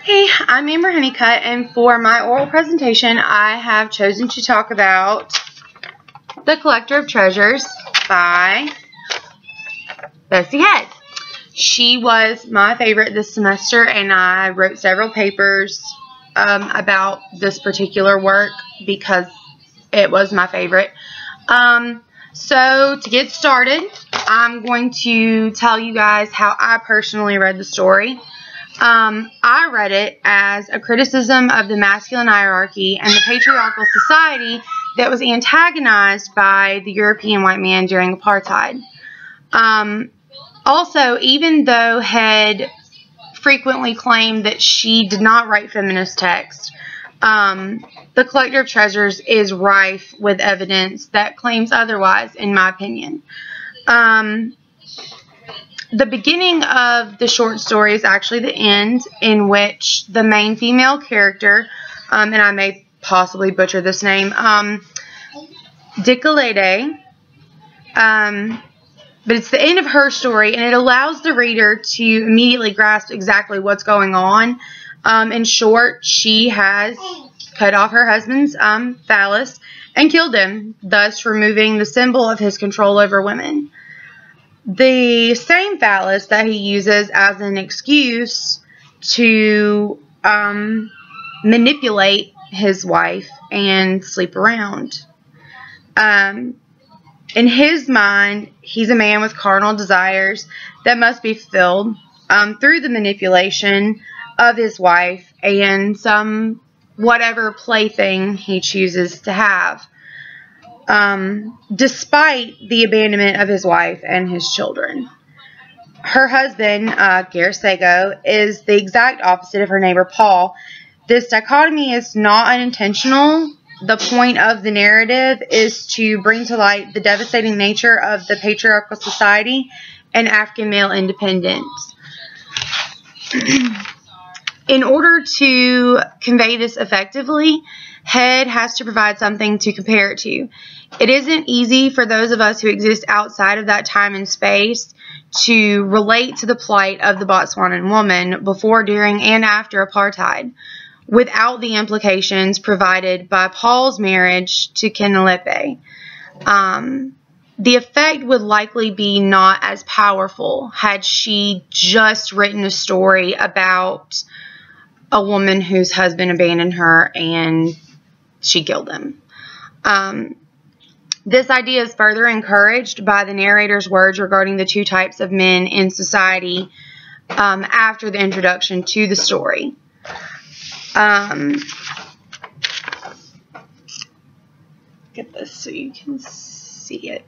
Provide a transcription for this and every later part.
Hey, I'm Amber Honeycutt, and for my oral presentation, I have chosen to talk about The Collector of Treasures by Bessie. She was my favorite this semester, and I wrote several papers about this particular work because it was my favorite. So to get started, I'm going to tell you guys how I personally read the story. I read it as a criticism of the masculine hierarchy and the patriarchal society that was antagonized by the European white man during apartheid. Also, even though Head frequently claimed that she did not write feminist text, The Collector of Treasures is rife with evidence that claims otherwise, in my opinion. The beginning of the short story is actually the end, in which the main female character, and I may possibly butcher this name, Dicolede, but it's the end of her story, and it allows the reader to immediately grasp exactly what's going on. In short, she has cut off her husband's phallus and killed him, thus removing the symbol of his control over women. The same phallus that he uses as an excuse to manipulate his wife and sleep around. In his mind, he's a man with carnal desires that must be fulfilled through the manipulation of his wife and some whatever plaything he chooses to have. Despite the abandonment of his wife and his children. Her husband, Garcego, is the exact opposite of her neighbor Paul. This dichotomy is not unintentional. The point of the narrative is to bring to light the devastating nature of the patriarchal society and African male independence. In order to convey this effectively, Head has to provide something to compare it to. It isn't easy for those of us who exist outside of that time and space to relate to the plight of the Botswanan woman before, during, and after apartheid without the implications provided by Paul's marriage to Kenelepe. The effect would likely be not as powerful had she just written a story about a woman whose husband abandoned her and she killed him. This idea is further encouraged by the narrator's words regarding the two types of men in society after the introduction to the story. Get this so you can see it.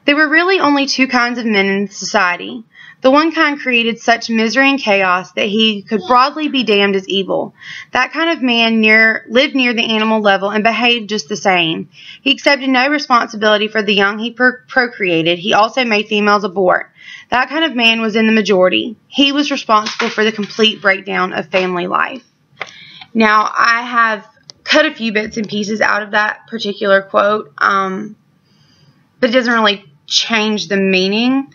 There were really only two kinds of men in society. The one kind created such misery and chaos that he could broadly be damned as evil. That kind of man lived near the animal level and behaved just the same. He accepted no responsibility for the young he procreated. He also made females abort. That kind of man was in the majority. He was responsible for the complete breakdown of family life. Now, I have cut a few bits and pieces out of that particular quote, but it doesn't really change the meaning.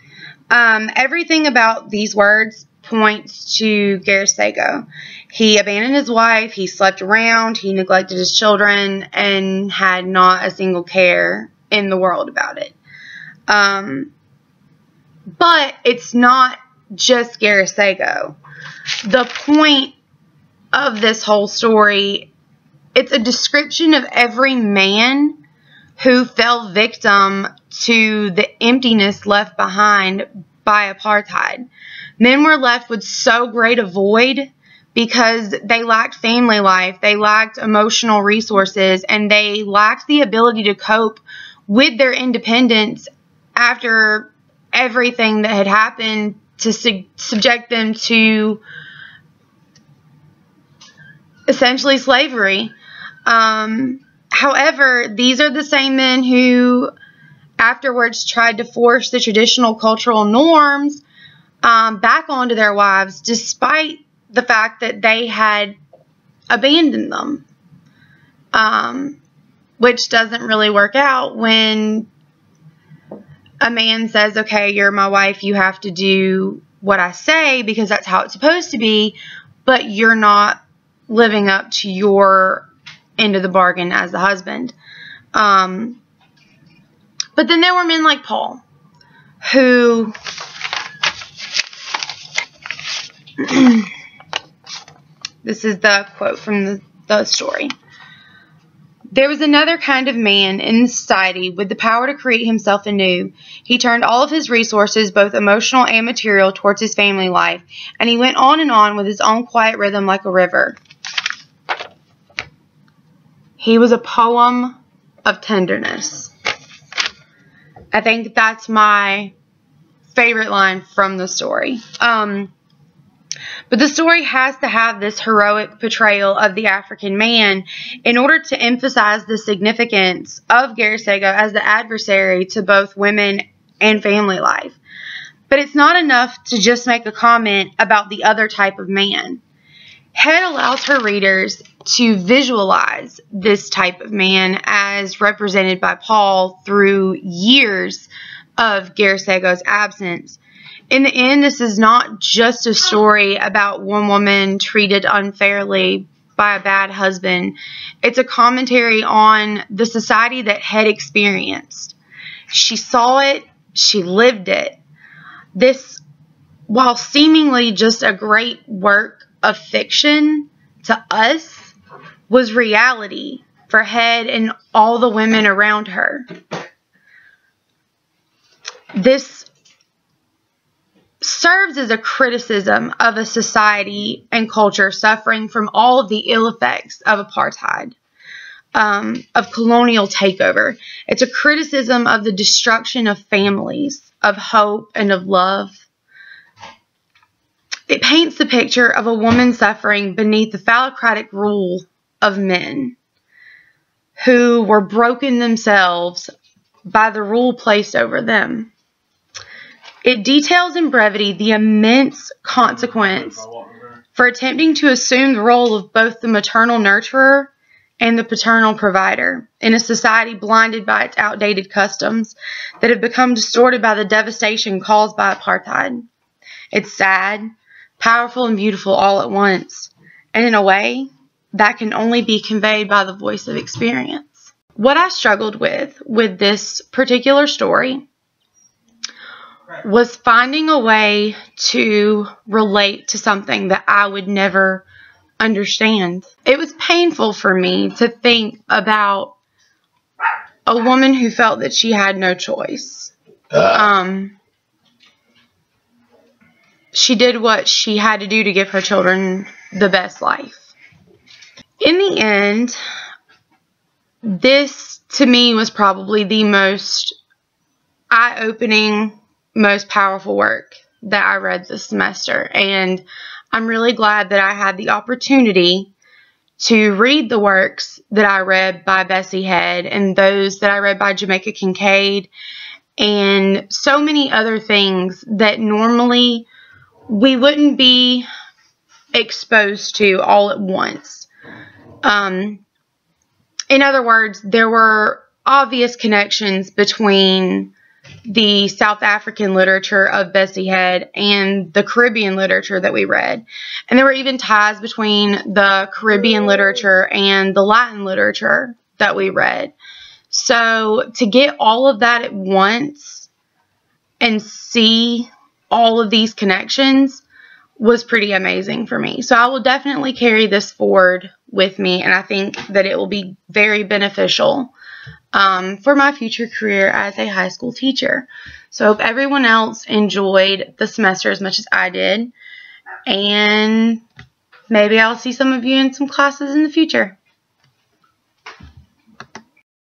Everything about these words points to Garcego. He abandoned his wife, he slept around, he neglected his children, and had not a single care in the world about it. But it's not just Garcego. The point of this whole story, it's a description of every man who fell victim to the emptiness left behind by apartheid. Men were left with so great a void because they lacked family life, they lacked emotional resources, and they lacked the ability to cope with their independence after everything that had happened to subject them to essentially slavery. However, these are the same men who afterwards tried to force the traditional cultural norms back onto their wives, despite the fact that they had abandoned them, which doesn't really work out when a man says, okay, you're my wife, you have to do what I say because that's how it's supposed to be, but you're not living up to your end of the bargain as the husband. But then there were men like Paul, who this is the quote from the story. There was another kind of man in society with the power to create himself anew. He turned all of his resources, both emotional and material, towards his family life, and he went on with his own quiet rhythm like a river. He was a poem of tenderness. I think that's my favorite line from the story. But the story has to have this heroic portrayal of the African man in order to emphasize the significance of Garisego as the adversary to both women and family life. But it's not enough to just make a comment about the other type of man. Head allows her readers to visualize this type of man as represented by Paul through years of Garisego's absence. In the end, this is not just a story about one woman treated unfairly by a bad husband. It's a commentary on the society that Head experienced. She saw it. She lived it. This, while seemingly just a great work of fiction to us, was reality for Head and all the women around her. This serves as a criticism of a society and culture suffering from all of the ill effects of apartheid, of colonial takeover. It's a criticism of the destruction of families, of hope, and of love. It paints the picture of a woman suffering beneath the phallocratic rule of men who were broken themselves by the rule placed over them. It details in brevity the immense consequence for attempting to assume the role of both the maternal nurturer and the paternal provider in a society blinded by its outdated customs that have become distorted by the devastation caused by apartheid. It's sad, powerful, and beautiful all at once, and in a way that can only be conveyed by the voice of experience. What I struggled with this particular story was finding a way to relate to something that I would never understand. It was painful for me to think about a woman who felt that she had no choice. She did what she had to do to give her children the best life. In the end, this to me was probably the most eye-opening, most powerful work that I read this semester, and I'm really glad that I had the opportunity to read the works that I read by Bessie Head and those that I read by Jamaica Kincaid and so many other things that normally we wouldn't be exposed to all at once. In other words, there were obvious connections between the South African literature of Bessie Head and the Caribbean literature that we read. And there were even ties between the Caribbean literature and the Latin literature that we read. So to get all of that at once and see all of these connections was pretty amazing for me. So I will definitely carry this forward with me, and I think that it will be very beneficial for my future career as a high school teacher. So I hope everyone else enjoyed the semester as much as I did, and maybe I'll see some of you in some classes in the future.